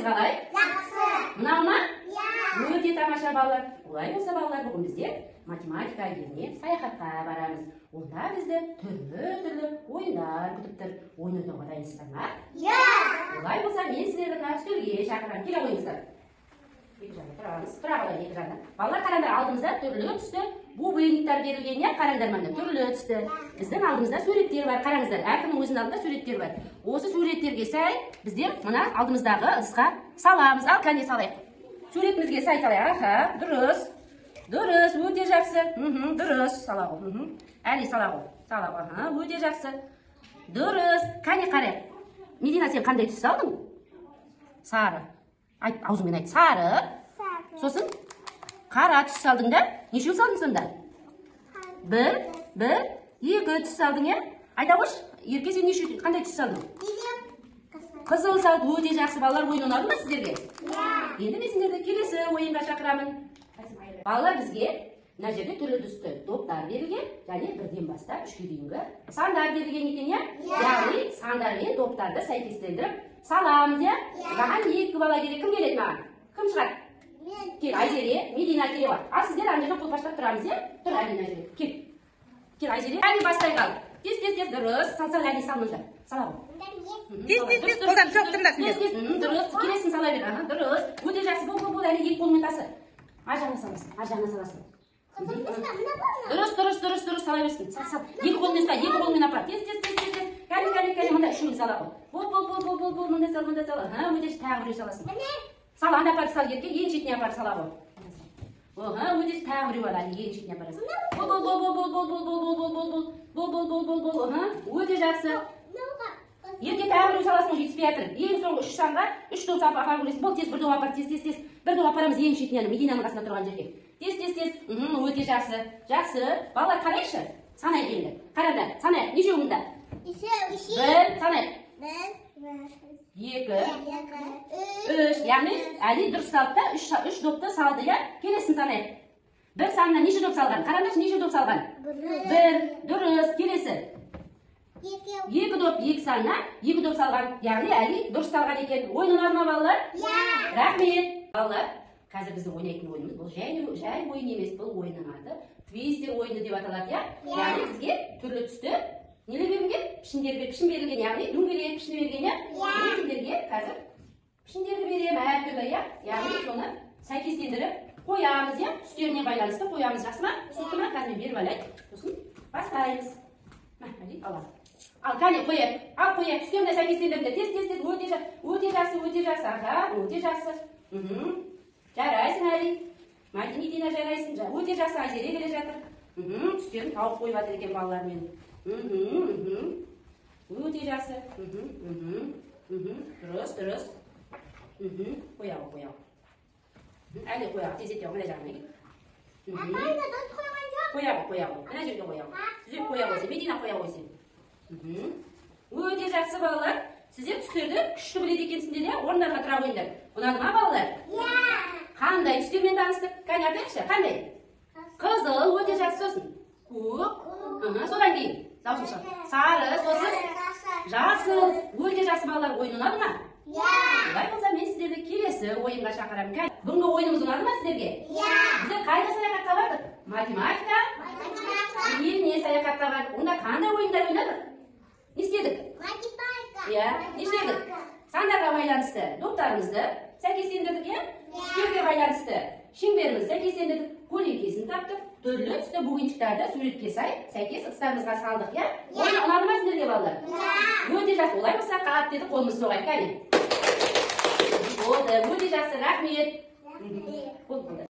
қалай? Жақсы. Мынау ма? Иә. Өте тамаша балалар. Олай болса балалар, бүгін біздер математика үйіріне саяхатқа барамыз. Онда бізді түрлі ойындар күтіп тұр. Ойын ойнауға дайынсыздар ма? Иә. Олай болса, мен сіздерді мына үстелге шақырамын. Келе қойыңыздар. Екі жағда тұрамыз. Тұра қалайын екі жағда. Балалар, қараңдар, алдымызда түрлі түсті бубыльниктер берілген, иә, қараңдар мында түрлі түсті. Біздің алдымызда суреттер бар. Қараңыздар, әркімнің өзінің алдында суреттер бар. Осы суреттерге сай біздер мына алдымыздағы ыдысқа саламыз. Ал, кәне салайық. Суретімізге сай салайық. Аха, дұрыс. Дұрыс, өте жақсы. Дұрыс. Сала ғой. Әлі сала ғой. Сала ғой. Аха, өте жақсы. Дұрыс. Кәне қарайық. Медина, сен қандай түс салдың? Сары. Айт, аузыңмен айт. Сары. Сосын қара түс салдың да? Нешеу салдың сонда? Бір, екі түс салдың, е? Айта қойшы, Ерке, сен нешеу, қандай түс салдың? Қызыл салды. Өте жақсы. Балалар, ойын ұнады ма сіздерге? Енді мен сіздерді келесі ойынға шақырамын. Балалар, бізге мына жерде түрлі түсті топтар берілген, және бірден бастап үшке дейінгі сандар берілген екен, иә? Яғни сандар мен топтарды сәйкестендіріп саламыз, иә? Маған екі бала керек. Кім келеді маған? Кім шығады? Кел, Айзере, Медина келе бар. Ал сіздер ана жерден қолпаштап тұрамыз, иә? Тұр, Әлина жерде. Кел. Кел, Айзере. Әлі бастай қал. Тез, дұрыс. Сал, Әлі салмыңдар. Сала ғой. Тез, қолдан жоқ тұрмасың. Дұрыс. Келесің сала бер. Дұрыс. Өте жақсы. Бол, әлі екі қолмен тасы. Ар жағына саласың. Дұрыс. Сала берсін. Сал. Екі қолмен ұста, екі қолмен апар. Тез. Кәне, мында үшеуін сала ғой. Бол, мында сал. Өте тағы біреу саласың. Сал, анда апарып сал, Ерке, ең шетіне апарып сала ғой. Өте тағы біреу бар, ең шетіне апарасың. Бол. Өте жақсы. Ерке, тағы біреу саласың, жетіспей жатыр. Ең соңғы үш санға үш доп апарып көресің. Бол, тез бір доп апар, тез. Бір доп апарамыз ең шетіне, Мединаның қасында тұрған жерге. Тез. Өте жақсы. Балалар, қарайықшы. Санайық енді. Қараңдар, санайық. Нешеу мұнда? Бір, санайық. Екі, үш. Яғни, әлі дұрыс салды да, үш допты салды, я? Келесін санайық. Бір санына неше доп салған? Қараңдаршы, неше доп салған? Бір, дұрыс. Келесі. Екі доп, екі санына екі доп салған. Яғни, әлі дұрыс салған екен. Ойын ұнады ма, балалар? Рахмет. Балалар, қазір біздің ойнайтын ойынымыз бұл жай ойын емес, бұл ойынның аты твистер ойыны деп аталады, я? Яғни, бізге түрлі түсті неле берілген? Пішін берілген, яғни дөңгелек пішін берілген, я? Мен сендерге қазір пішіндерді берем, әртүрлі, я? Яғни, соны сәйкестендіріп қоямыз, я? Түстеріне байланысты қоямыз, жақсы ма? Түсті ма? Қазір мен беріп алайын. Сосын бастаймыз. Ал, кәне, қояйық. Ал, қояйық. Түстеріне сәйкестендірді. Тез. Өте жақсы. Аға, өте жақсы. Жарайсың, Әли. Медина жарайсың. Өте жақсы. Айзере келе жатыр. Түстерін тауып қойып жатыр екен балалар мен. Өте жақсы. Дұрыс. Қояғы. Әлі қояғы. Тез ете, мына жағына кел. Қояғы. Мына жерге қояғы. Түзеп қояғы ойсын. Медина қояғы ойсын. Өте жақсы, балалар. Сіздер түстерді күшті біледі екенсіңдер, иә? Орындарға тұра қойыңдар. Ұнады ма, балалар? Қандай түстермен таныстық? Кәне, айтайықшы, қандай? Қызыл, өте жақсы. Сосын көк. Содан кейін сары, сосын жасыл. Өте жақсы, балалар. Ойын ұнады ма? Олай болса, мен сіздерді келесі ойынға шақырамын. Бүгінгі ойынымыз ұнады ма сіздерге? Біздер қайда саяхатқа бардық? Математика үйіріне саяхатқа бардық. Онда қандай ойындар ойнадық? Не істедік? Не істедік? Сандарға байланысты доптарымызды сәйкестендірдік, иә? Түстерге байланысты шеңберімізді сәйкестендірдік, көлеңкесін таптық, түрлі түсті буыншықтарды суретке сай сәйкес ыдыстарымызға салдық, иә? Ойын ұнады ма сіздерге, балалар? Өте жақсы. Олай болса, қағат деді, қолымызды соғайық, кәне. Болды, өте жақсы, рахмет. Болды.